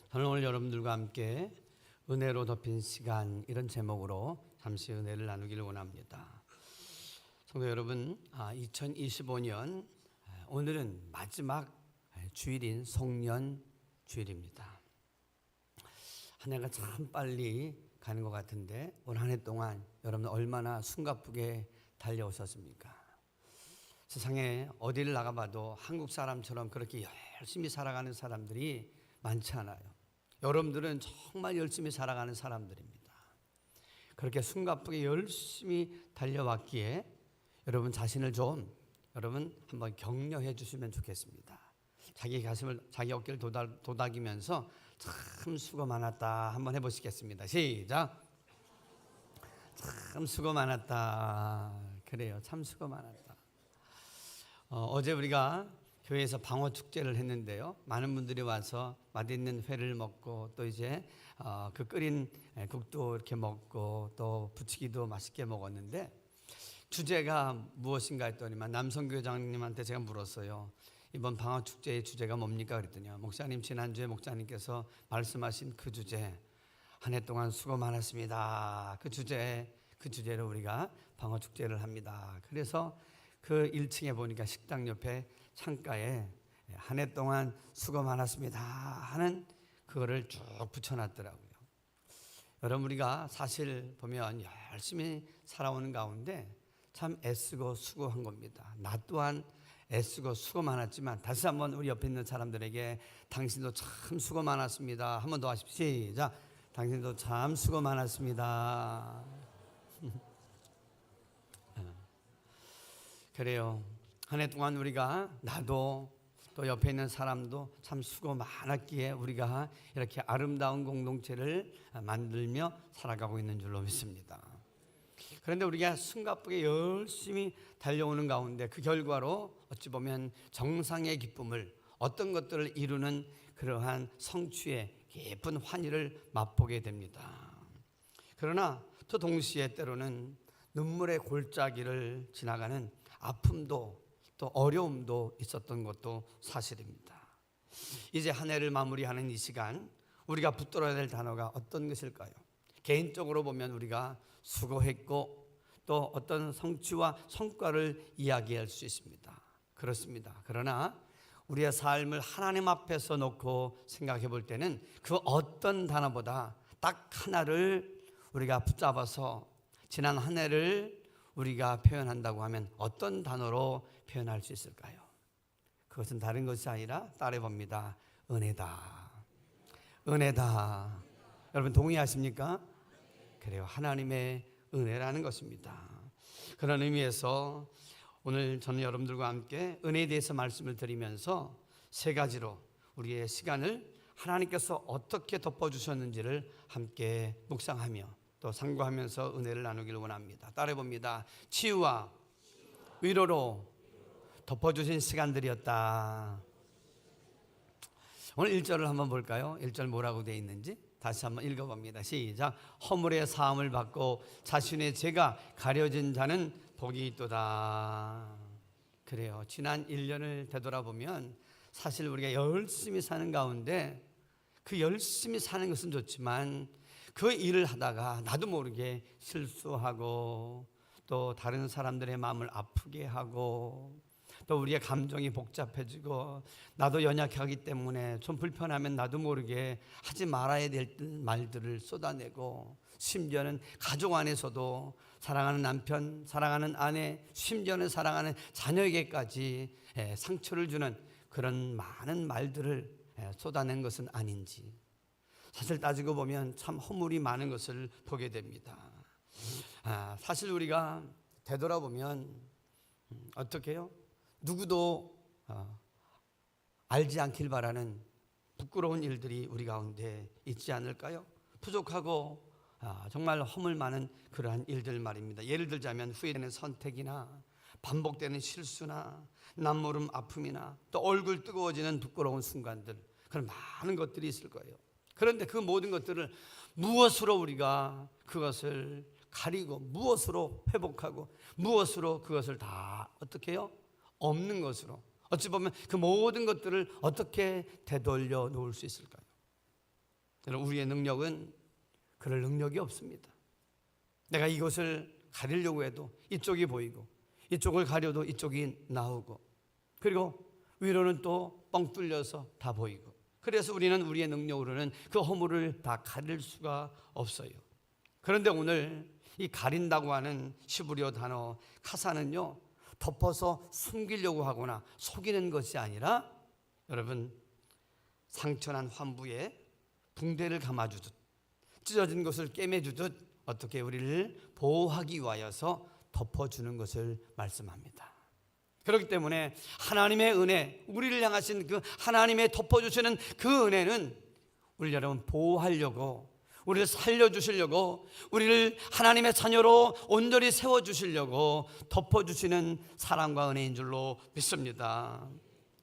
저는 오늘 여러분들과 함께 은혜로 덮인 시간, 이런 제목으로 잠시 은혜를 나누기를 원합니다. 성도 여러분, 2025년 오늘은 마지막 주일인 송년 주일입니다. 한 해가 참 빨리 가는 것 같은데 올 한 해 동안 여러분 얼마나 숨가쁘게 달려오셨습니까? 세상에 어디를 나가봐도 한국 사람처럼 그렇게 열심히 살아가는 사람들이 많지 않아요. 여러분들은 정말 열심히 살아가는 사람들입니다. 그렇게 숨가쁘게 열심히 달려왔기에 여러분 자신을 좀 여러분 한번 격려해 주시면 좋겠습니다. 자기 가슴을, 자기 어깨를 도닥이면서 참 수고 많았다 한번 해보시겠습니다. 시작. 참 수고 많았다. 그래요, 참 수고 많았다. 어제 우리가 교회에서 방어 축제를 했는데요, 많은 분들이 와서 맛있는 회를 먹고 또 이제 그 끓인 국도 이렇게 먹고 또 부치기도 맛있게 먹었는데, 주제가 무엇인가 했더니만 남성교장님한테 제가 물었어요. 이번 방어 축제의 주제가 뭡니까 그랬더니, 목사님 지난주에 목사님께서 말씀하신 그 주제, 한 해 동안 수고 많았습니다, 그 주제로 우리가 방어 축제를 합니다. 그래서 그 1층에 보니까 식당 옆에 창가에 한 해 동안 수고 많았습니다 하는 그거를 쭉 붙여놨더라고요. 여러분, 우리가 사실 보면 열심히 살아오는 가운데 참 애쓰고 수고한 겁니다. 나 또한 애쓰고 수고 많았지만, 다시 한번 우리 옆에 있는 사람들에게 당신도 참 수고 많았습니다 한 번 더 하십시오. 시작. 당신도 참 수고 많았습니다. 그래요, 한 해 동안 우리가, 나도 또 옆에 있는 사람도 참 수고 많았기에 우리가 이렇게 아름다운 공동체를 만들며 살아가고 있는 줄로 믿습니다. 그런데 우리가 숨가쁘게 열심히 달려오는 가운데 그 결과로 어찌 보면 정상의 기쁨을, 어떤 것들을 이루는 그러한 성취의 깊은 환희를 맛보게 됩니다. 그러나 또 동시에 때로는 눈물의 골짜기를 지나가는 아픔도 또 어려움도 있었던 것도 사실입니다. 이제 한 해를 마무리하는 이 시간, 우리가 붙들어야 될 단어가 어떤 것일까요? 개인적으로 보면 우리가 수고했고 또 어떤 성취와 성과를 이야기할 수 있습니다. 그렇습니다. 그러나 우리의 삶을 하나님 앞에서 놓고 생각해 볼 때는 그 어떤 단어보다 딱 하나를 우리가 붙잡아서 지난 한 해를 우리가 표현한다고 하면 어떤 단어로 표현할 수 있을까요? 그것은 다른 것이 아니라 따라해 봅니다. 은혜다. 은혜다. 여러분 동의하십니까? 그래요, 하나님의 은혜라는 것입니다. 그런 의미에서 오늘 저는 여러분들과 함께 은혜에 대해서 말씀을 드리면서 세 가지로 우리의 시간을 하나님께서 어떻게 덮어주셨는지를 함께 묵상하며 또 상고하면서 은혜를 나누기를 원합니다. 따라해 봅니다. 치유와 위로로 덮어주신 시간들이었다. 오늘 1절을 한번 볼까요? 1절 뭐라고 되어 있는지 다시 한번 읽어봅니다. 시작. 허물의 사함을 받고 자신의 죄가 가려진 자는 복이 있도다. 그래요, 지난 1년을 되돌아보면 사실 우리가 열심히 사는 가운데 그 열심히 사는 것은 좋지만 그 일을 하다가 나도 모르게 실수하고 또 다른 사람들의 마음을 아프게 하고 또 우리의 감정이 복잡해지고 나도 연약하기 때문에 좀 불편하면 나도 모르게 하지 말아야 될 말들을 쏟아내고, 심지어는 가족 안에서도 사랑하는 남편, 사랑하는 아내, 심지어는 사랑하는 자녀에게까지 상처를 주는 그런 많은 말들을 쏟아낸 것은 아닌지, 사실 따지고 보면 참 허물이 많은 것을 보게 됩니다. 사실 우리가 되돌아보면 어떻게 해요? 누구도 알지 않길 바라는 부끄러운 일들이 우리 가운데 있지 않을까요? 부족하고 정말 허물 많은 그러한 일들 말입니다. 예를 들자면 후회되는 선택이나 반복되는 실수나 남모름 아픔이나 또 얼굴 뜨거워지는 부끄러운 순간들, 그런 많은 것들이 있을 거예요. 그런데 그 모든 것들을 무엇으로 우리가 그것을 가리고 무엇으로 회복하고 무엇으로 그것을 다 어떻게 해요? 없는 것으로, 어찌 보면 그 모든 것들을 어떻게 되돌려 놓을 수 있을까요? 여러분, 우리의 능력은 그럴 능력이 없습니다. 내가 이것을 가리려고 해도 이쪽이 보이고, 이쪽을 가려도 이쪽이 나오고, 그리고 위로는 또 뻥 뚫려서 다 보이고, 그래서 우리는 우리의 능력으로는 그 허물을 다 가릴 수가 없어요. 그런데 오늘 이 가린다고 하는 히브리어 단어 카사는요, 덮어서 숨기려고 하거나 속이는 것이 아니라, 여러분, 상처난 환부에 붕대를 감아주듯, 찢어진 것을 꿰매주듯 어떻게 우리를 보호하기 위하여서 덮어주는 것을 말씀합니다. 그렇기 때문에 하나님의 은혜, 우리를 향하신 그 하나님의 덮어주시는 그 은혜는 우리 여러분 보호하려고, 우리를 살려주시려고, 우리를 하나님의 자녀로 온전히 세워주시려고 덮어주시는 사랑과 은혜인 줄로 믿습니다.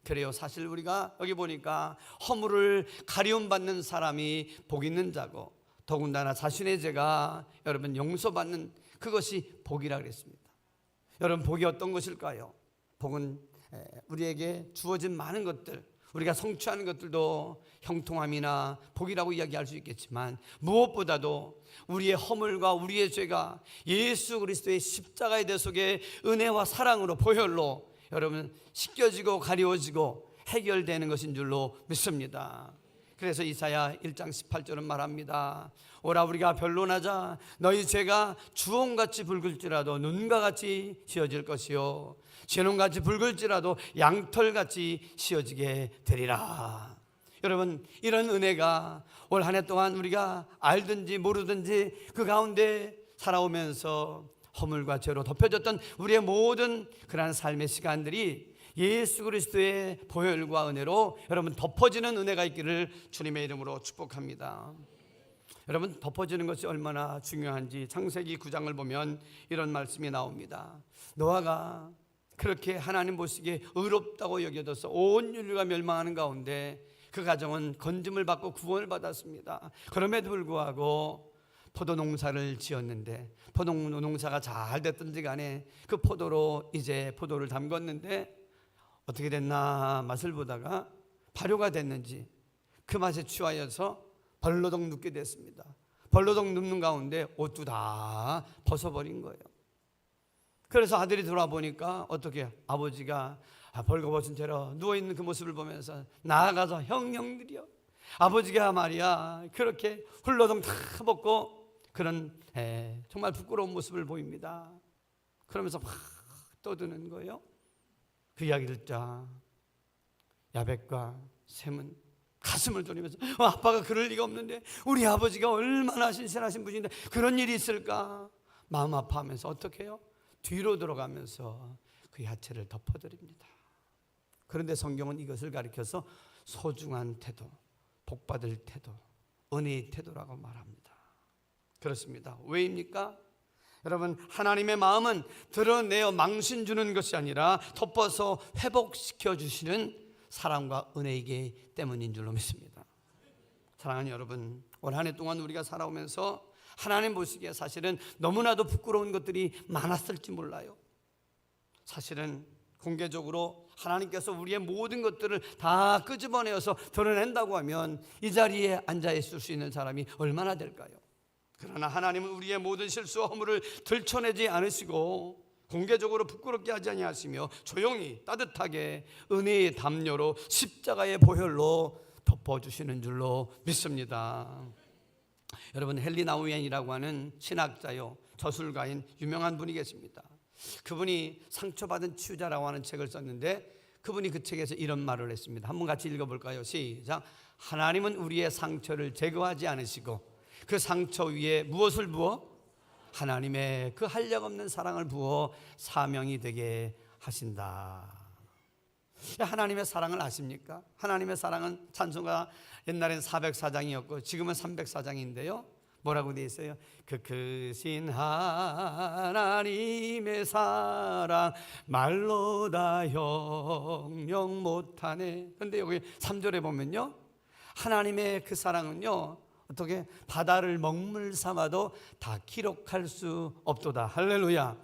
그래요, 사실 우리가 여기 보니까 허물을 가리움받는 사람이 복 있는 자고, 더군다나 자신의 죄가 여러분 용서받는 그것이 복이라 그랬습니다. 여러분, 복이 어떤 것일까요? 복은 우리에게 주어진 많은 것들, 우리가 성취하는 것들도 형통함이나 복이라고 이야기할 수 있겠지만, 무엇보다도 우리의 허물과 우리의 죄가 예수 그리스도의 십자가의 대속의 은혜와 사랑으로, 보혈로 여러분 씻겨지고 가리워지고 해결되는 것인 줄로 믿습니다. 그래서 이사야 1장 18절은 말합니다. 오라, 우리가 변론하자. 너희 죄가 주홍같이 붉을지라도 눈과 같이 씌어질 것이요, 진홍같이 붉을지라도 양털같이 씌어지게 되리라. 여러분, 이런 은혜가 올 한 해 동안 우리가 알든지 모르든지 그 가운데 살아오면서 허물과 죄로 덮여졌던 우리의 모든 그러한 삶의 시간들이 예수 그리스도의 보혈과 은혜로 여러분 덮어지는 은혜가 있기를 주님의 이름으로 축복합니다. 여러분, 덮어지는 것이 얼마나 중요한지 창세기 9장을 보면 이런 말씀이 나옵니다. 노아가 그렇게 하나님 보시기에 의롭다고 여겨져서 온 인류가 멸망하는 가운데 그 가정은 건짐을 받고 구원을 받았습니다. 그럼에도 불구하고 포도 농사를 지었는데, 포도 농사가 잘 됐든지 간에 그 포도로 이제 포도를 담궜는데 어떻게 됐나 맛을 보다가 발효가 됐는지 그 맛에 취하여서 벌러덩 눕게 됐습니다. 벌러덩 눕는 가운데 옷도 다 벗어버린 거예요. 그래서 아들이 돌아보니까 어떻게 아버지가 벌거벗은 채로 누워있는 그 모습을 보면서 나아가서 형들이여, 아버지가 말이야 그렇게 훌러덩 다 벗고 그런 정말 부끄러운 모습을 보입니다. 그러면서 막 떠드는 거예요. 그 이야기 듣자 야벳과 셈은 가슴을 졸이면서 아빠가 그럴 리가 없는데, 우리 아버지가 얼마나 신실하신 분인데 그런 일이 있을까 마음 아파하면서 어떻게 해요? 뒤로 들어가면서 그 야채를 덮어드립니다. 그런데 성경은 이것을 가리켜서 소중한 태도, 복받을 태도, 은혜의 태도라고 말합니다. 그렇습니다. 왜입니까? 여러분, 하나님의 마음은 드러내어 망신 주는 것이 아니라 덮어서 회복시켜 주시는 사랑과 은혜이기 때문인 줄로 믿습니다. 사랑하는 여러분, 올 한 해 동안 우리가 살아오면서 하나님 보시기에 사실은 너무나도 부끄러운 것들이 많았을지 몰라요. 사실은 공개적으로 하나님께서 우리의 모든 것들을 다 끄집어내어서 드러낸다고 하면 이 자리에 앉아 있을 수 있는 사람이 얼마나 될까요? 그러나 하나님은 우리의 모든 실수와 허물을 들춰내지 않으시고 공개적으로 부끄럽게 하지 아니하시며 조용히 따뜻하게 은혜의 담요로 십자가의 보혈로 덮어주시는 줄로 믿습니다. 여러분, 헨리 나우엔이라고 하는 신학자요, 저술가인 유명한 분이 계십니다. 그분이 상처받은 치유자라고 하는 책을 썼는데 그분이 그 책에서 이런 말을 했습니다. 한번 같이 읽어볼까요? 시작. 하나님은 우리의 상처를 제거하지 않으시고 그 상처 위에 무엇을 부어? 하나님의 그 한량없는 사랑을 부어 사명이 되게 하신다. 하나님의 사랑을 아십니까? 하나님의 사랑은 찬송가 옛날엔 404장이었고 지금은 304장인데요 뭐라고 되어 있어요? 그 크신 하나님의 사랑 말로 다 형용 못하네. 그런데 여기 3절에 보면요, 하나님의 그 사랑은요 어떻게 바다를 먹물 삼아도 다 기록할 수 없도다. 할렐루야.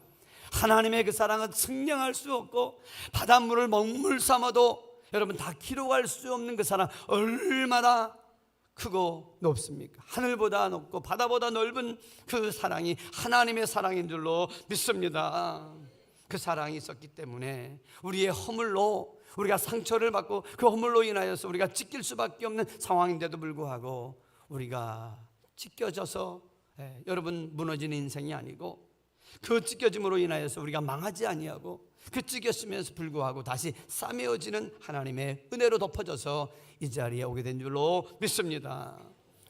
하나님의 그 사랑은 측량할 수 없고 바닷물을 먹물 삼아도 여러분 다 기록할 수 없는 그 사랑, 얼마나 크고 높습니까? 하늘보다 높고 바다보다 넓은 그 사랑이 하나님의 사랑인 줄로 믿습니다. 그 사랑이 있었기 때문에 우리의 허물로 우리가 상처를 받고 그 허물로 인하여서 우리가 찢길 수밖에 없는 상황인데도 불구하고 우리가 찢겨져서 여러분 무너진 인생이 아니고 그 찢겨짐으로 인하여서 우리가 망하지 아니하고 그 찢겼으면서 불구하고 다시 싸매어지는 하나님의 은혜로 덮어져서 이 자리에 오게 된 줄로 믿습니다.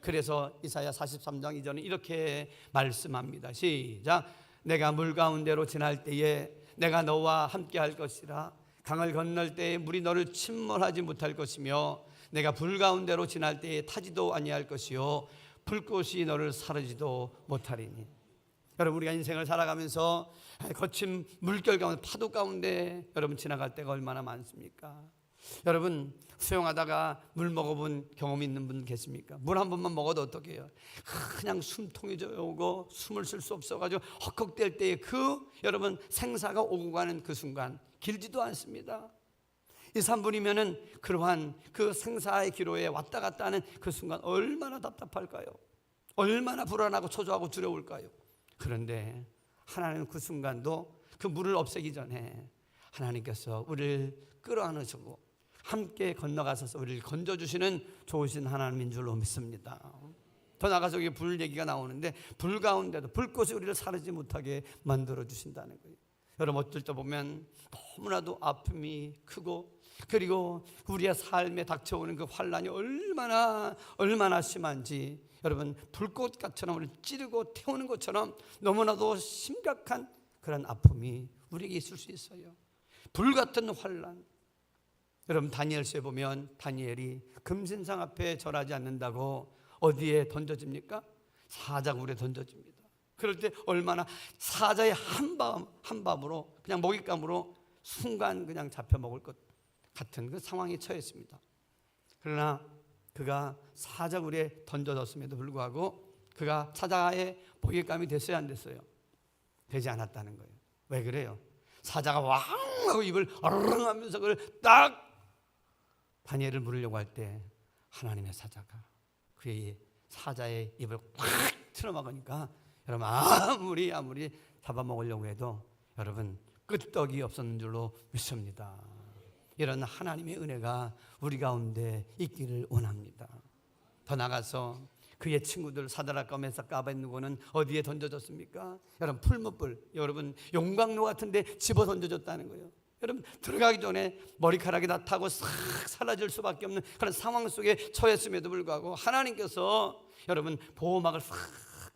그래서 이사야 43장 2절은 이렇게 말씀합니다. 시작. 내가 물 가운데로 지날 때에 내가 너와 함께 할 것이라. 강을 건널 때에 물이 너를 침몰하지 못할 것이며 내가 불 가운데로 지날 때에 타지도 아니할 것이요 불꽃이 너를 사르지도 못하리니. 여러분 우리가 인생을 살아가면서 거친 물결 가운데 파도 가운데 여러분 지나갈 때가 얼마나 많습니까? 여러분 수영하다가 물 먹어본 경험이 있는 분 계십니까? 물 한 번만 먹어도 어떻게 해요? 그냥 숨통이 오고 숨을 쉴 수 없어가지고 헉헉댈 때에 그 여러분 생사가 오고 가는 그 순간 길지도 않습니다. 2, 3분이면은 그러한 그 생사의 기로에 왔다 갔다 하는 그 순간 얼마나 답답할까요? 얼마나 불안하고 초조하고 두려울까요? 그런데 하나님은 그 순간도 그 물을 없애기 전에 하나님께서 우리를 끌어안으시고 함께 건너가셔서 우리를 건져주시는 좋으신 하나님인 줄로 믿습니다. 더 나아가서 여기 불 얘기가 나오는데 불 가운데도 불꽃이 우리를 사르지 못하게 만들어 주신다는 거예요. 여러분 어쩔 때 보면 너무나도 아픔이 크고 그리고 우리의 삶에 닥쳐오는 그 환란이 얼마나 심한지 여러분 불꽃같처럼 우리를 찌르고 태우는 것처럼 너무나도 심각한 그런 아픔이 우리에게 있을 수 있어요. 불같은 환란. 여러분 다니엘서에 보면 다니엘이 금신상 앞에 절하지 않는다고 어디에 던져집니까? 사자굴에 던져집니다. 그럴 때 얼마나 사자의 한 밤으로 그냥 먹잇감으로 순간 그냥 잡혀 먹을 것 같은 그 상황에 처했습니다. 그러나 그가 사자굴에 던져졌음에도 불구하고 그가 사자의 먹잇감이 됐어요, 안 됐어요? 되지 않았다는 거예요. 왜 그래요? 사자가 왕 하고 입을 어르릉 하면서 그걸 딱 다니엘을 물으려고 할 때 하나님의 사자가 그의 사자의 입을 꽉 틀어막으니까 여러분 아무리 잡아먹으려고 해도 여러분 끄떡이 없었는 줄로 믿습니다. 이런 하나님의 은혜가 우리 가운데 있기를 원합니다. 더 나가서 그의 친구들 사드락과 메삭과 아벳느고는 어디에 던져졌습니까? 여러분 풀무불, 여러분 용광로 같은 데 집어 던져졌다는 거예요. 여러분 들어가기 전에 머리카락이 다 타고 싹 사라질 수밖에 없는 그런 상황 속에 처했음에도 불구하고 하나님께서 여러분 보호막을 싹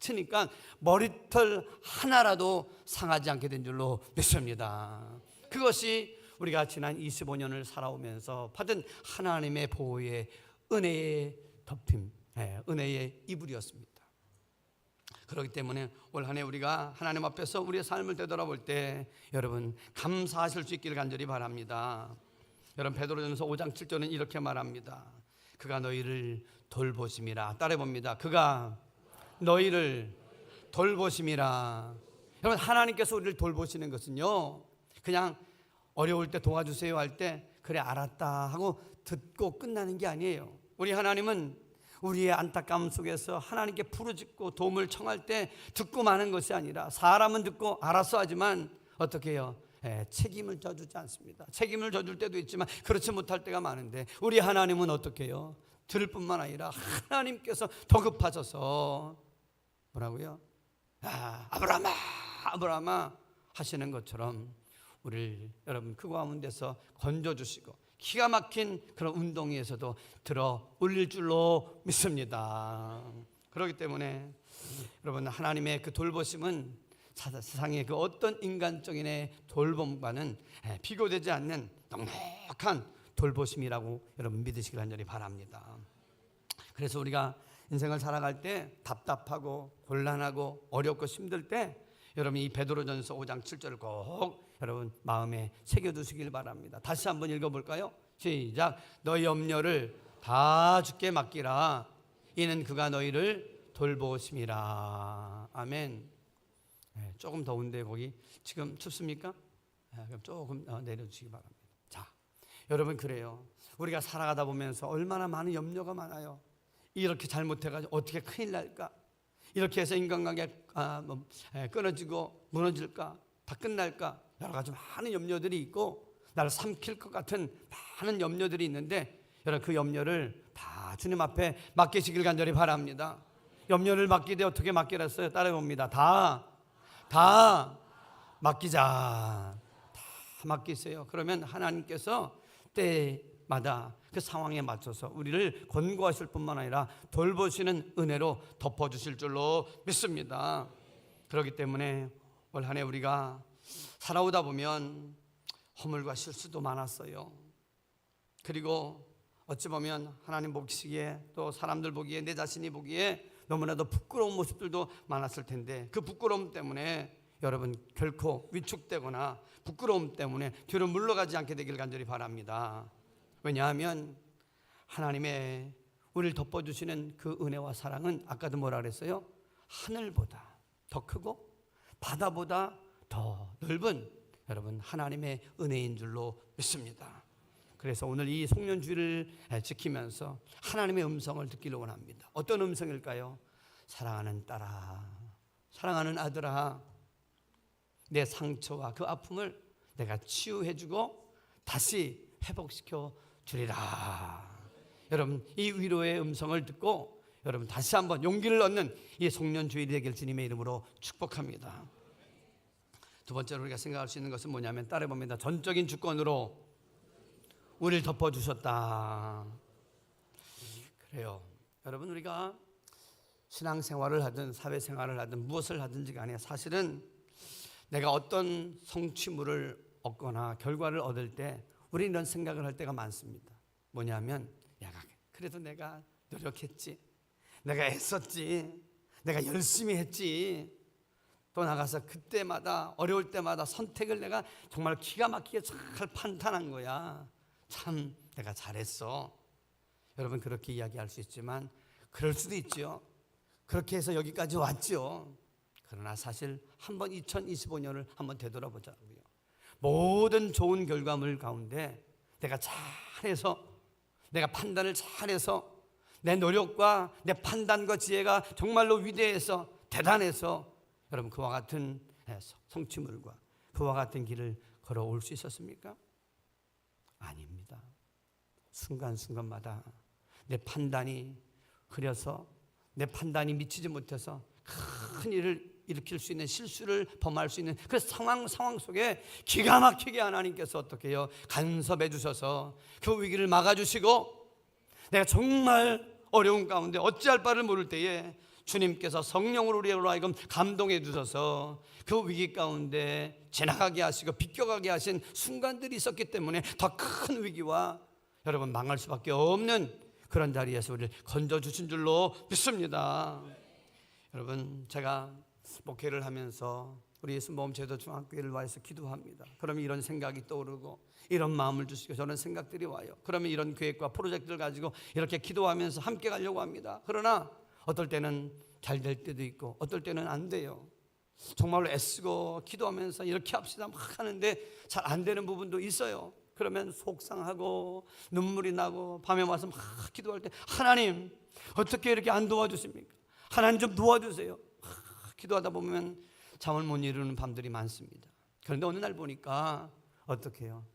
치니까 머리털 하나라도 상하지 않게 된 줄로 믿습니다. 그것이 우리가 지난 25년을 살아오면서 받은 하나님의 보호의 은혜의 덮임, 은혜의 이불이었습니다. 그렇기 때문에 올 한 해 우리가 하나님 앞에서 우리의 삶을 되돌아볼 때 여러분 감사하실 수 있기를 간절히 바랍니다. 여러분 베드로전서 5장 7절은 이렇게 말합니다. 그가 너희를 돌보심이라. 따라해봅니다. 그가 너희를 돌보심이라. 여러분 하나님께서 우리를 돌보시는 것은요 그냥 어려울 때 도와주세요 할 때 그래 알았다 하고 듣고 끝나는 게 아니에요. 우리 하나님은 우리의 안타까움 속에서 하나님께 부르짖고 도움을 청할 때 듣고 마는 것이 아니라 사람은 듣고 알았어 하지만 어떻게 해요? 책임을 져주지 않습니다. 책임을 져줄 때도 있지만 그렇지 못할 때가 많은데 우리 하나님은 어떻게 해요? 들을 뿐만 아니라 하나님께서 더 급하셔서 뭐라고요? 아브라함아 하시는 것처럼 우리를 여러분 그 가운데서 건져주시고 기가 막힌 그런 운동에서도 들어 올릴 줄로 믿습니다. 그렇기 때문에 여러분 하나님의 그 돌보심은 세상의 그 어떤 인간적인 돌봄과는 비교되지 않는 넉넉한 돌보심이라고 여러분 믿으시길 간절히 바랍니다. 그래서 우리가 인생을 살아갈 때 답답하고 곤란하고 어렵고 힘들 때 여러분 이 베드로전서 5장 7절을 꼭 여러분 마음에 새겨두시길 바랍니다. 다시 한번 읽어볼까요? 시작. 너희 염려를 다 주께 맡기라. 이는 그가 너희를 돌보심이라. 아멘. 조금 더운데 거기 지금 춥습니까? 그럼 조금 내려주시기 바랍니다. 자, 여러분 그래요. 우리가 살아가다 보면서 얼마나 많은 염려가 많아요. 이렇게 잘못해가지고 어떻게 큰일 날까? 이렇게 해서 인간관계 끊어지고 무너질까? 다 끝날까? 여러 가지 많은 염려들이 있고 나를 삼킬 것 같은 많은 염려들이 있는데 여러분 그 염려를 다 주님 앞에 맡기시길 간절히 바랍니다. 염려를 맡기되 어떻게 맡기라 했어요? 따라해봅니다. 다 맡기자. 다 맡기세요. 그러면 하나님께서 때마다 그 상황에 맞춰서 우리를 권고하실 뿐만 아니라 돌보시는 은혜로 덮어주실 줄로 믿습니다. 그렇기 때문에 올 한 해 우리가 살아오다 보면 허물과 실수도 많았어요. 그리고 어찌 보면 하나님 보시기에 또 사람들 보기에 내 자신이 보기에 너무나도 부끄러운 모습들도 많았을 텐데 그 부끄러움 때문에 여러분 결코 위축되거나 부끄러움 때문에 뒤로 물러가지 않게 되길 간절히 바랍니다. 왜냐하면 하나님의 우리를 덮어주시는 그 은혜와 사랑은 아까도 뭐라 그랬어요? 하늘보다 더 크고 바다보다 더 넓은 여러분 하나님의 은혜인 줄로 믿습니다. 그래서 오늘 이 송년주일을 지키면서 하나님의 음성을 듣기를 원합니다. 어떤 음성일까요? 사랑하는 딸아, 사랑하는 아들아, 내 상처와 그 아픔을 내가 치유해주고 다시 회복시켜 주리라. 여러분 이 위로의 음성을 듣고 여러분 다시 한번 용기를 얻는 이 송년주일이 되길 주님의 이름으로 축복합니다. 두 번째로 우리가 생각할 수 있는 것은 뭐냐면 따라해봅니다. 전적인 주권으로 우리를 덮어주셨다. 그래요. 여러분 우리가 신앙생활을 하든 사회생활을 하든 무엇을 하든지 간에 사실은 내가 어떤 성취물을 얻거나 결과를 얻을 때 우리는 이런 생각을 할 때가 많습니다. 뭐냐면 야, 그래도 내가 노력했지, 내가 애썼지, 내가 열심히 했지, 또 나가서 그때마다 어려울 때마다 선택을 내가 정말 기가 막히게 잘 판단한 거야. 참 내가 잘했어. 여러분 그렇게 이야기할 수 있지만 그럴 수도 있죠. 그렇게 해서 여기까지 왔죠. 그러나 사실 한번 2025년을 한번 되돌아보자고요. 모든 좋은 결과물 가운데 내가 잘해서, 내가 판단을 잘해서, 내 노력과 내 판단과 지혜가 정말로 위대해서 대단해서 여러분 그와 같은 성취물과 그와 같은 길을 걸어올 수 있었습니까? 아닙니다. 순간순간마다 내 판단이 흐려서, 내 판단이 미치지 못해서 큰 일을 일으킬 수 있는, 실수를 범할 수 있는 그 상황 속에 기가 막히게 하나님께서 어떻게 해요? 간섭해 주셔서 그 위기를 막아주시고, 내가 정말 어려운 가운데 어찌할 바를 모를 때에 주님께서 성령으로 우리로 하여금 감동해 주셔서 그 위기 가운데 지나가게 하시고 비껴가게 하신 순간들이 있었기 때문에 더 큰 위기와 여러분 망할 수밖에 없는 그런 자리에서 우리를 건져주신 줄로 믿습니다. 여러분 제가 목회를 하면서 우리 예수모험제도 중학교를 와서 기도합니다. 그러면 이런 생각이 떠오르고 이런 마음을 주시고 저는 생각들이 와요. 그러면 이런 계획과 프로젝트를 가지고 이렇게 기도하면서 함께 가려고 합니다. 그러나 어떨 때는 잘 될 때도 있고 어떨 때는 안 돼요. 정말로 애쓰고 기도하면서 이렇게 합시다 막 하는데 잘 안 되는 부분도 있어요. 그러면 속상하고 눈물이 나고 밤에 와서 막 기도할 때 하나님 어떻게 이렇게 안 도와주십니까? 하나님 좀 도와주세요. 기도하다 보면 잠을 못 이루는 밤들이 많습니다. 그런데 어느 날 보니까 어떻게 해요?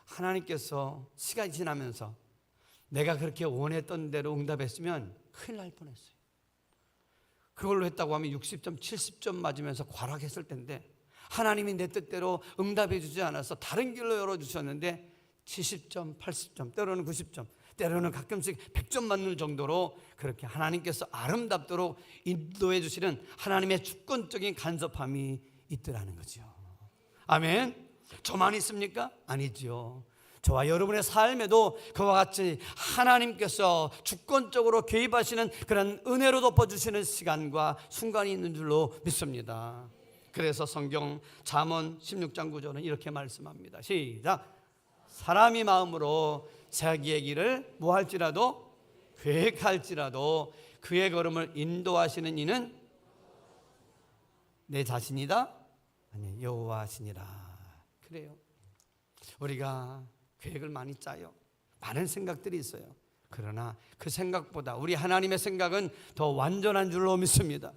하나님께서 시간이 지나면서 내가 그렇게 원했던 대로 응답했으면 큰일 날 뻔했어요. 그걸로 했다고 하면 60점, 70점 맞으면서 과락했을 텐데 하나님이 내 뜻대로 응답해 주지 않아서 다른 길로 열어주셨는데 70점, 80점, 때로는 90점, 때로는 가끔씩 100점 맞는 정도로 그렇게 하나님께서 아름답도록 인도해 주시는 하나님의 주권적인 간섭함이 있더라는 거죠. 아멘. 저만 있습니까? 아니죠. 저와 여러분의 삶에도 그와 같이 하나님께서 주권적으로 개입하시는 그런 은혜로 덮어주시는 시간과 순간이 있는 줄로 믿습니다. 그래서 성경 잠언 16장 9절은 이렇게 말씀합니다. 시작. 사람이 마음으로 자기의 길을 뭐할지라도 계획할지라도 그의 걸음을 인도하시는 이는 내 자신이다? 아니 여호와시니라. 그래요. 우리가 계획을 많이 짜요. 많은 생각들이 있어요. 그러나 그 생각보다 우리 하나님의 생각은 더 완전한 줄로 믿습니다.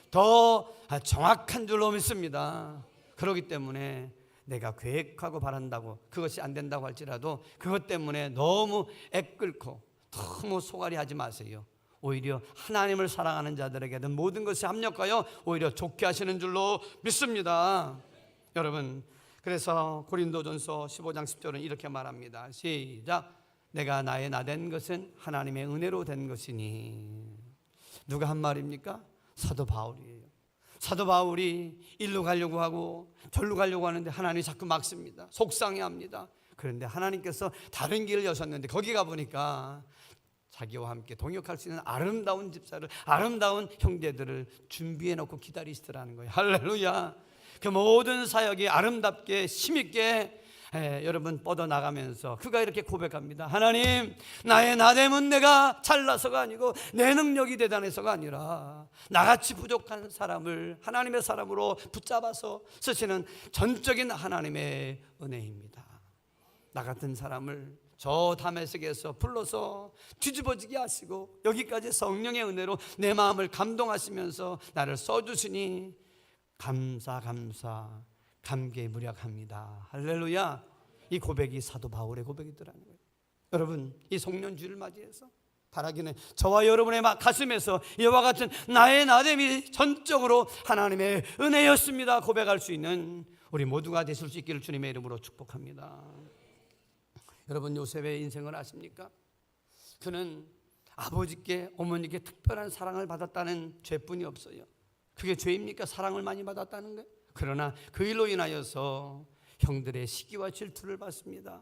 더 정확한 줄로 믿습니다. 그렇기 때문에 내가 계획하고 바란다고 그것이 안 된다고 할지라도 그것 때문에 너무 애끓고 너무 소갈이 하지 마세요. 오히려 하나님을 사랑하는 자들에게는 모든 것이 합력하여 오히려 좋게 하시는 줄로 믿습니다. 여러분, 그래서 고린도전서 15장 10절은 이렇게 말합니다. 시작. 내가 나의 나된 것은 하나님의 은혜로 된 것이니. 누가 한 말입니까? 사도 바울이에요. 사도 바울이 일로 가려고 하고 절로 가려고 하는데 하나님이 자꾸 막습니다. 속상해합니다. 그런데 하나님께서 다른 길을 여셨는데 거기 가보니까 자기와 함께 동역할 수 있는 아름다운 집사를, 아름다운 형제들을 준비해 놓고 기다리시더라는 거예요. 할렐루야. 그 모든 사역이 아름답게 힘있게 여러분 뻗어나가면서 그가 이렇게 고백합니다. 하나님, 나의 나됨은 내가 잘나서가 아니고 내 능력이 대단해서가 아니라 나같이 부족한 사람을 하나님의 사람으로 붙잡아서 쓰시는 전적인 하나님의 은혜입니다. 나 같은 사람을 저 다메섹에서 불러서 뒤집어지게 하시고 여기까지 성령의 은혜로 내 마음을 감동하시면서 나를 써주시니 감사 감개무량합니다. 할렐루야. 이 고백이 사도 바울의 고백이더라는 거예요. 여러분, 이 송년주를 맞이해서 바라기는 저와 여러분의 가슴에서 이와 같은 나의 나됨이 전적으로 하나님의 은혜였습니다 고백할 수 있는 우리 모두가 되실 수 있기를 주님의 이름으로 축복합니다. 여러분, 요셉의 인생을 아십니까? 그는 아버지께 어머니께 특별한 사랑을 받았다는 죄뿐이 없어요. 그게 죄입니까? 사랑을 많이 받았다는 거예요. 그러나 그 일로 인하여서 형들의 시기와 질투를 받습니다.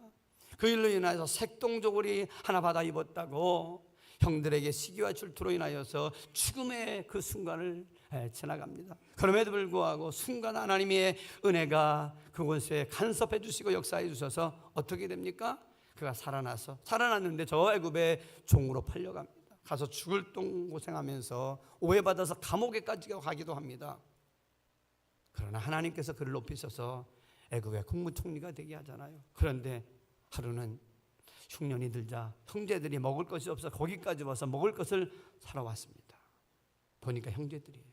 그 일로 인하여서 색동저고리 하나 받아 입었다고 형들에게 시기와 질투로 인하여서 죽음의 그 순간을 지나갑니다. 그럼에도 불구하고 순간 하나님의 은혜가 그곳에 간섭해 주시고 역사해 주셔서 어떻게 됩니까? 그가 살아났는데 저 애굽의 종으로 팔려갑니다. 가서 죽을 똥 고생하면서 오해받아서 감옥에까지 가기도 합니다. 그러나 하나님께서 그를 높이셔서 애굽의 국무총리가 되게 하잖아요. 그런데 하루는 흉년이 들자 형제들이 먹을 것이 없어 거기까지 와서 먹을 것을 사러 왔습니다. 보니까 형제들이에요.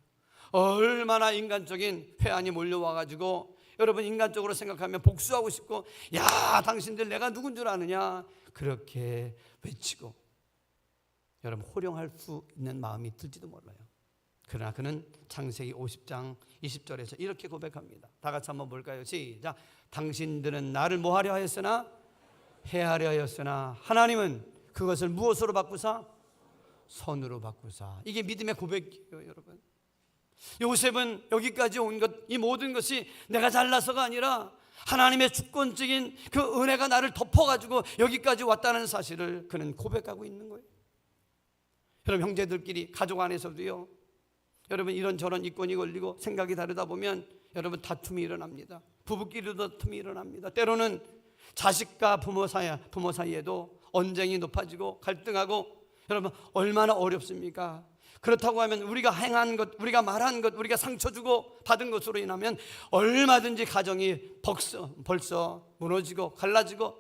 얼마나 인간적인 회한이 몰려와가지고 여러분, 인간적으로 생각하면 복수하고 싶고, 야, 당신들 내가 누군 줄 아느냐, 그렇게 외치고 여러분 호령할 수 있는 마음이 들지도 몰라요. 그러나 그는 창세기 50장 20절에서 이렇게 고백합니다. 다 같이 한번 볼까요? 시작. 당신들은 나를 뭐하려 하였으나 해하려 하였으나 하나님은 그것을 무엇으로 바꾸사? 선으로 바꾸사. 이게 믿음의 고백이에요, 여러분. 요셉은 여기까지 온 것, 이 모든 것이 내가 잘나서가 아니라 하나님의 주권적인 그 은혜가 나를 덮어가지고 여기까지 왔다는 사실을 그는 고백하고 있는 거예요. 여러분, 형제들끼리 가족 안에서도요, 여러분 이런저런 이권이 걸리고 생각이 다르다 보면 여러분 다툼이 일어납니다. 부부끼리도 다툼이 일어납니다. 때로는 자식과 부모 사이에도 언쟁이 높아지고 갈등하고 여러분 얼마나 어렵습니까? 그렇다고 하면 우리가 행한 것, 우리가 말한 것, 우리가 상처 주고 받은 것으로 인하면 얼마든지 가정이 벌써 무너지고 갈라지고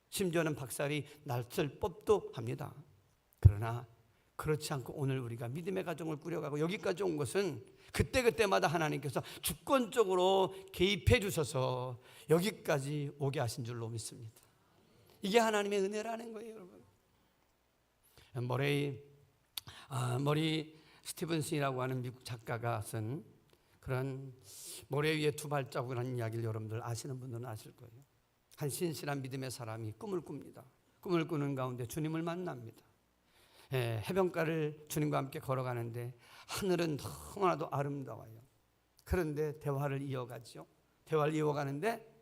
심지어는 박살이 났을 법도 합니다. 그러나 그렇지 않고 오늘 우리가 믿음의 가정을 꾸려가고 여기까지 온 것은 그때그때마다 하나님께서 주권적으로 개입해 주셔서 여기까지 오게 하신 줄로 믿습니다. 이게 하나님의 은혜라는 거예요, 여러분. 머리 스티븐슨이라고 하는 미국 작가가 쓴 그런 모래 위에 두 발자국을 하는 이야기를 여러분들 아시는 분들은 아실 거예요. 한 신실한 믿음의 사람이 꿈을 꿉니다. 꿈을 꾸는 가운데 주님을 만납니다. 해변가를 주님과 함께 걸어가는데 하늘은 너무나도 아름다워요. 그런데 대화를 이어가죠. 대화를 이어가는데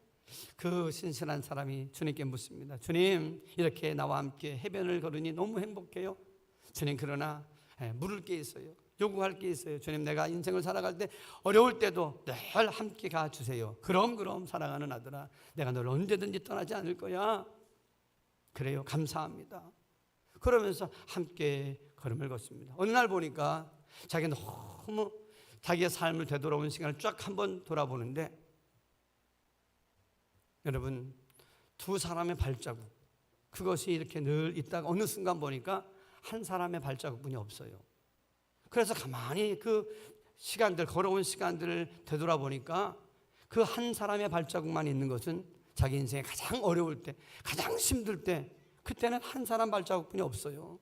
그 신실한 사람이 주님께 묻습니다. 주님, 이렇게 나와 함께 해변을 걸으니 너무 행복해요. 주님, 그러나 물을 게 있어요. 요구할 게 있어요. 주님, 내가 인생을 살아갈 때 어려울 때도 늘 함께 가주세요. 그럼 사랑하는 아들아, 내가 널 언제든지 떠나지 않을 거야. 그래요, 감사합니다. 그러면서 함께 걸음을 걷습니다. 어느 날 보니까 자기가 너무 자기의 삶을 되돌아오는 시간을 쫙 한번 돌아보는데 여러분, 두 사람의 발자국, 그것이 이렇게 늘 있다가 어느 순간 보니까 한 사람의 발자국뿐이 없어요. 그래서 가만히 그 시간들, 걸어온 시간들을 되돌아보니까 그 한 사람의 발자국만 있는 것은 자기 인생에 가장 어려울 때, 가장 힘들 때, 그때는 한 사람 발자국뿐이 없어요.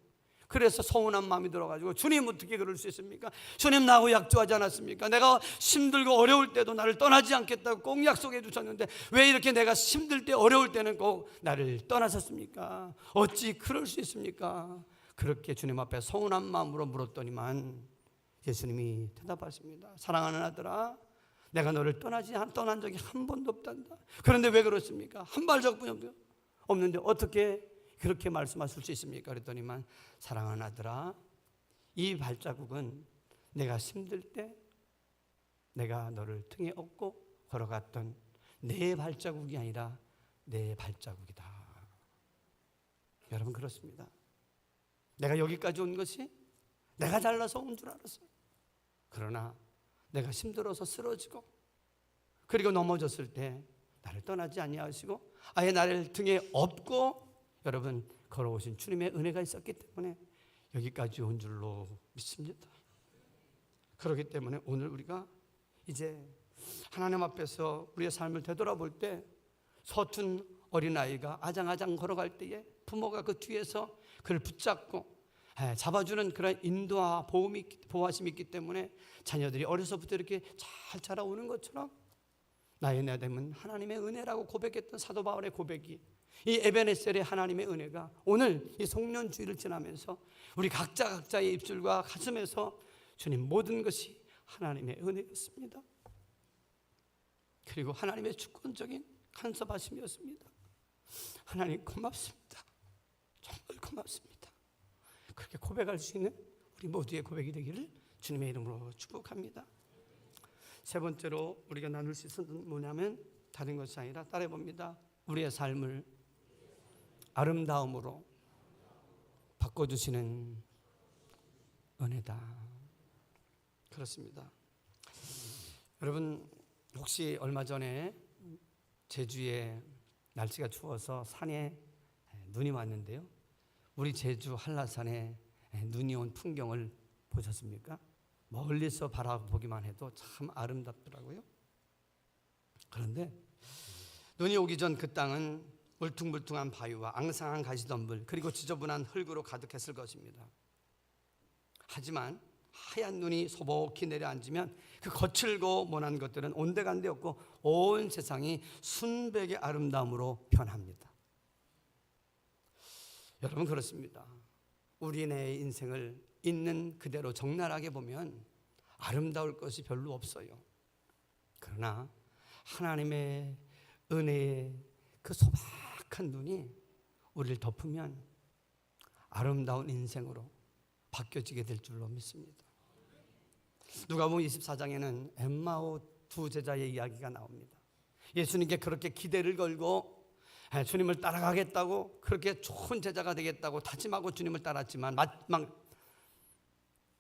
그래서 서운한 마음이 들어가지고, 주님 어떻게 그럴 수 있습니까? 주님 나하고 약조하지 않았습니까? 내가 힘들고 어려울 때도 나를 떠나지 않겠다고 꼭 약속해 주셨는데 왜 이렇게 내가 힘들 때 어려울 때는 꼭 나를 떠나셨습니까? 어찌 그럴 수 있습니까? 그렇게 주님 앞에 서운한 마음으로 물었더니만 예수님이 대답하십니다. 사랑하는 아들아, 내가 너를 떠난 적이 한 번도 없단다. 그런데 왜 그렇습니까? 한 발자국뿐이 없는데 어떻게 그렇게 말씀하실 수 있습니까? 그랬더니만, 사랑하는 아들아, 이 발자국은 내가 힘들 때 내가 너를 등에 업고 걸어갔던 내 발자국이 아니라 내 발자국이다. 여러분, 그렇습니다. 내가 여기까지 온 것이 내가 잘나서 온 줄 알았어요. 그러나 내가 힘들어서 쓰러지고 그리고 넘어졌을 때 나를 떠나지 아니하시고 아예 나를 등에 업고 여러분 걸어오신 주님의 은혜가 있었기 때문에 여기까지 온 줄로 믿습니다. 그렇기 때문에 오늘 우리가 이제 하나님 앞에서 우리의 삶을 되돌아볼 때 서툰 어린아이가 아장아장 걸어갈 때에 부모가 그 뒤에서 그를 붙잡고 잡아주는 그런 인도와 보호하심이 있기 때문에 자녀들이 어려서부터 이렇게 잘 자라오는 것처럼 나의 내됨은 하나님의 은혜라고 고백했던 사도 바울의 고백이, 이 에베네셀의 하나님의 은혜가 오늘 이 송년주일을 지나면서 우리 각자의 입술과 가슴에서 주님 모든 것이 하나님의 은혜였습니다. 그리고 하나님의 주권적인 간섭하심이었습니다. 하나님 고맙습니다. 정말 고맙습니다. 그렇게 고백할 수 있는 우리 모두의 고백이 되기를 주님의 이름으로 축복합니다. 세 번째로 우리가 나눌 수 있는 뭐냐면 다른 것이 아니라 따라해 봅니다. 우리의 삶을 아름다움으로 바꿔주시는 은혜다. 그렇습니다. 여러분, 혹시 얼마 전에 제주에 날씨가 추워서 산에 눈이 왔는데요, 우리 제주 한라산에 눈이 온 풍경을 보셨습니까? 멀리서 바라보기만 해도 참 아름답더라고요. 그런데 눈이 오기 전 그 땅은 울퉁불퉁한 바위와 앙상한 가시덤불 그리고 지저분한 흙으로 가득했을 것입니다. 하지만 하얀 눈이 소복히 내려앉으면 그 거칠고 모난 것들은 온데간데 없고 온 세상이 순백의 아름다움으로 변합니다. 여러분, 그렇습니다. 우리네 인생을 있는 그대로 적나라하게 보면 아름다울 것이 별로 없어요. 그러나 하나님의 은혜의 그 소박한 눈이 우리를 덮으면 아름다운 인생으로 바뀌어지게 될 줄로 믿습니다. 누가복음 24장에는 엠마오 두 제자의 이야기가 나옵니다. 예수님께 그렇게 기대를 걸고 주님을 따라가겠다고, 그렇게 좋은 제자가 되겠다고 다짐하고 주님을 따랐지만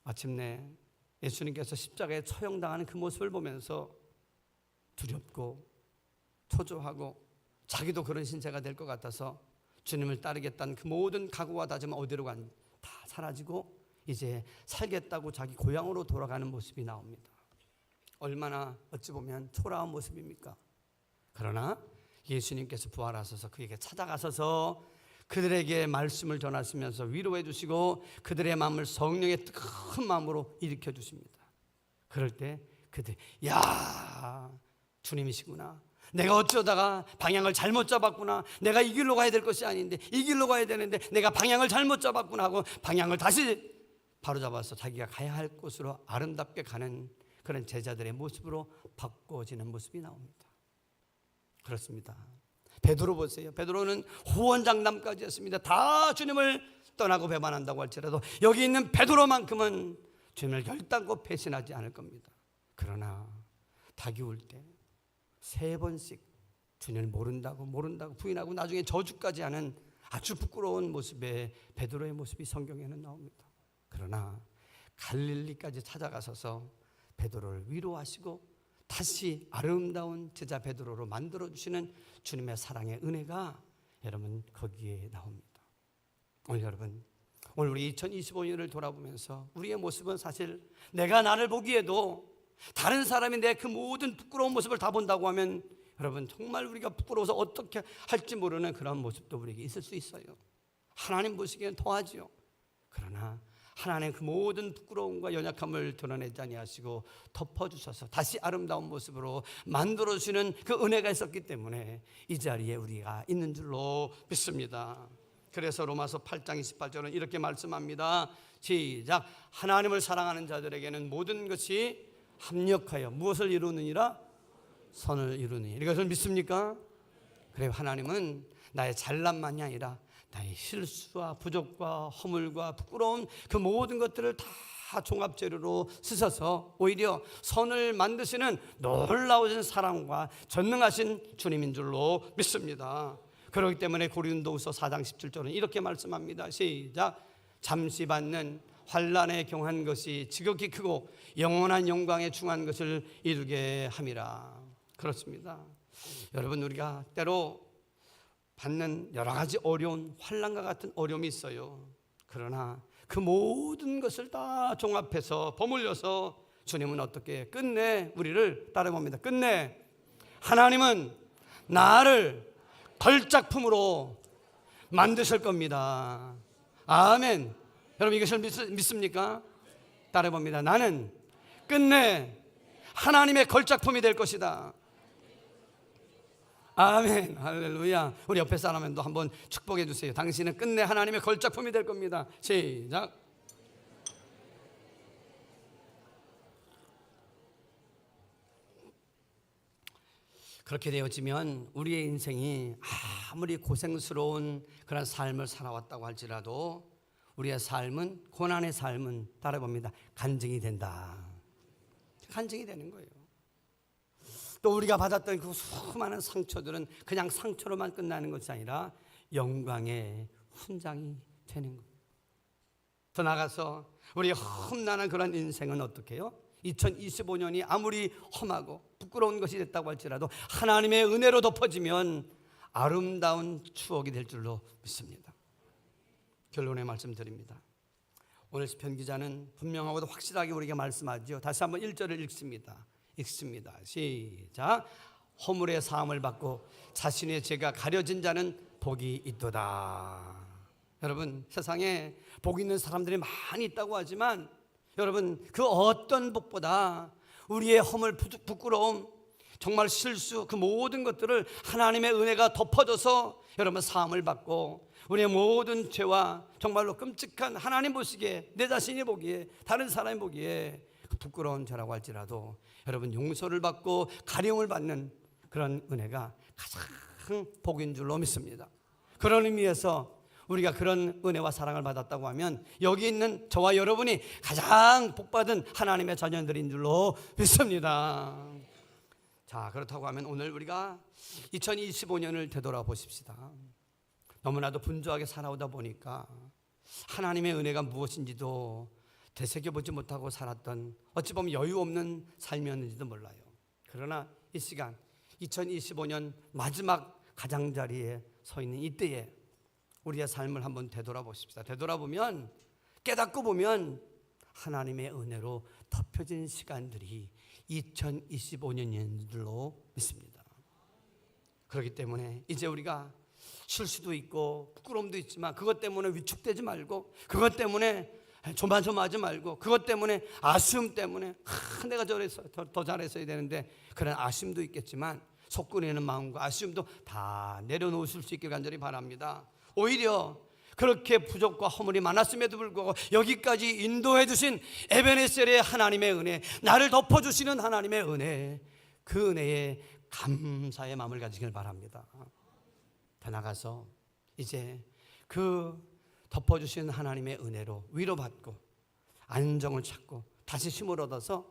마침내 예수님께서 십자가에 처형당하는 그 모습을 보면서 두렵고 초조하고 자기도 그런 신세가 될 것 같아서 주님을 따르겠다는 그 모든 각오와 다짐은 어디로 다 사라지고 이제 살겠다고 자기 고향으로 돌아가는 모습이 나옵니다. 얼마나 어찌 보면 초라한 모습입니까? 그러나 예수님께서 부활하셔서 그에게 찾아가셔서 그들에게 말씀을 전하시면서 위로해 주시고 그들의 마음을 성령의 뜨거운 마음으로 일으켜 주십니다. 그럴 때 그들, 야, 주님이시구나. 내가 어쩌다가 방향을 잘못 잡았구나. 내가 이 길로 가야 될 것이 아닌데 이 길로 가야 되는데 내가 방향을 잘못 잡았구나 하고 방향을 다시 바로잡아서 자기가 가야 할 곳으로 아름답게 가는 그런 제자들의 모습으로 바꿔지는 모습이 나옵니다. 그렇습니다. 베드로 보세요. 베드로는 후원장담까지 했습니다. 다 주님을 떠나고 배반한다고 할지라도 여기 있는 베드로만큼은 주님을 결단코 배신하지 않을 겁니다. 그러나 닭이 울 때 3번씩 주님을 모른다고 부인하고 나중에 저주까지 하는 아주 부끄러운 모습의 베드로의 모습이 성경에는 나옵니다. 그러나 갈릴리까지 찾아가셔서 베드로를 위로하시고 다시 아름다운 제자 베드로로 만들어주시는 주님의 사랑의 은혜가 여러분 거기에 나옵니다. 오늘 여러분, 오늘 우리 2025년을 돌아보면서 우리의 모습은 사실 내가 나를 보기에도 다른 사람이 내 그 모든 부끄러운 모습을 다 본다고 하면 여러분 정말 우리가 부끄러워서 어떻게 할지 모르는 그런 모습도 우리에게 있을 수 있어요. 하나님 보시기엔 더하지요. 그러나 하나님 그 모든 부끄러움과 연약함을 드러내지 아니하시고 덮어주셔서 다시 아름다운 모습으로 만들어주시는 그 은혜가 있었기 때문에 이 자리에 우리가 있는 줄로 믿습니다. 그래서 로마서 8장 28절은 이렇게 말씀합니다. 시작. 하나님을 사랑하는 자들에게는 모든 것이 합력하여 무엇을 이루느니라? 선을 이루느니. 이것을 믿습니까? 그래요. 하나님은 나의 잘남만이 아니라 나의 실수와 부족과 허물과 부끄러운 그 모든 것들을 다 종합재료로 쓰셔서 오히려 선을 만드시는 놀라우신 사랑과 전능하신 주님인 줄로 믿습니다. 그렇기 때문에 고린도후서 4장 17절은 이렇게 말씀합니다. 시작. 잠시 받는 환난에 경한 것이 지극히 크고 영원한 영광에 중한 것을 이루게 함이라. 그렇습니다. 여러분, 우리가 때로 받는 여러 가지 어려운 환난과 같은 어려움이 있어요. 그러나 그 모든 것을 다 종합해서 버물려서 주님은 어떻게 끝내 우리를 따라봅니다. 끝내 하나님은 나를 걸작품으로 만드실 겁니다. 아멘. 여러분 이것을 믿습니까? 따라봅니다. 나는 끝내 하나님의 걸작품이 될 것이다. 아멘. 할렐루야. 우리 옆에 사람도 한번 축복해 주세요. 당신은 끝내 하나님의 걸작품이 될 겁니다. 시작. 그렇게 되어지면 우리의 인생이 아무리 고생스러운 그런 삶을 살아왔다고 할지라도 우리의 삶은, 고난의 삶은 따라봅니다. 간증이 된다. 간증이 되는 거예요. 또 우리가 받았던 그 수많은 상처들은 그냥 상처로만 끝나는 것이 아니라 영광의 훈장이 되는 거예요. 더 나아가서 우리의 험난한 그런 인생은 어떻게 해요? 2025년이 아무리 험하고 부끄러운 것이 됐다고 할지라도 하나님의 은혜로 덮어지면 아름다운 추억이 될 줄로 믿습니다. 결론의 말씀 드립니다. 오늘 시편 기자는 분명하고도 확실하게 우리에게 말씀하죠. 다시 한번 1절을 읽습니다. 시작. 허물의 사함을 받고 자신의 죄가 가려진 자는 복이 있도다. 여러분, 세상에 복 있는 사람들이 많이 있다고 하지만 여러분, 그 어떤 복보다 우리의 허물, 부끄러움, 정말 실수, 그 모든 것들을 하나님의 은혜가 덮어줘서 여러분 사함을 받고 우리의 모든 죄와 정말로 끔찍한, 하나님 보시기에, 내 자신이 보기에, 다른 사람이 보기에 부끄러운 죄라고 할지라도 여러분 용서를 받고 가령을 받는 그런 은혜가 가장 복인 줄로 믿습니다. 그런 의미에서 우리가 그런 은혜와 사랑을 받았다고 하면 여기 있는 저와 여러분이 가장 복받은 하나님의 자녀들인 줄로 믿습니다. 자, 그렇다고 하면 오늘 우리가 2025년을 되돌아보십시다. 너무나도 분주하게 살아오다 보니까 하나님의 은혜가 무엇인지도 되새겨보지 못하고 살았던, 어찌 보면 여유 없는 삶이었는지도 몰라요. 그러나 이 시간 2025년 마지막 가장자리에 서 있는 이때에 우리의 삶을 한번 되돌아보십시다. 되돌아보면, 깨닫고 보면 하나님의 은혜로 덮여진 시간들이 2025년인 줄로 믿습니다. 그렇기 때문에 이제 우리가 실수도 있고 부끄러움도 있지만 그것 때문에 위축되지 말고, 그것 때문에 조마조마하지 말고, 그것 때문에 아쉬움 때문에 내가 저래서 더 잘했어야 되는데 그런 아쉬움도 있겠지만 속 끓이는 마음과 아쉬움도 다 내려놓으실 수 있길 간절히 바랍니다. 오히려 그렇게 부족과 허물이 많았음에도 불구하고 여기까지 인도해 주신 에베네셀의 하나님의 은혜, 나를 덮어주시는 하나님의 은혜, 그 은혜에 감사의 마음을 가지길 바랍니다. 더 나가서 이제 그 덮어주신 하나님의 은혜로 위로받고 안정을 찾고 다시 힘을 얻어서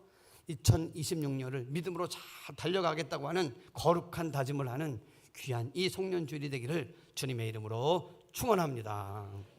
2026년을 믿음으로 잘 달려가겠다고 하는 거룩한 다짐을 하는 귀한 이 송년주일이 되기를 주님의 이름으로 축원합니다.